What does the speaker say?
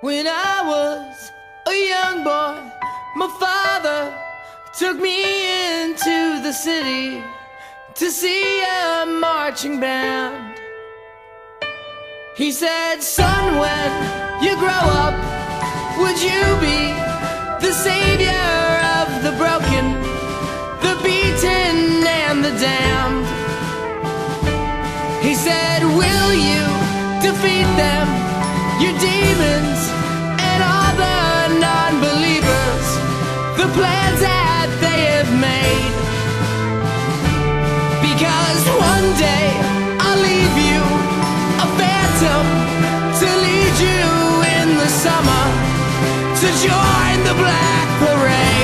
When I was a young boy, my father took me into the city to see a marching band. He said, son, when you grow up, would you be the savior of the broken, the beaten and the damned? He said, will you defeat them, your demons and all the non-believers, the plans that they have made? Because one day I'll leave you a phantom to lead you in the summer to join the Black Parade.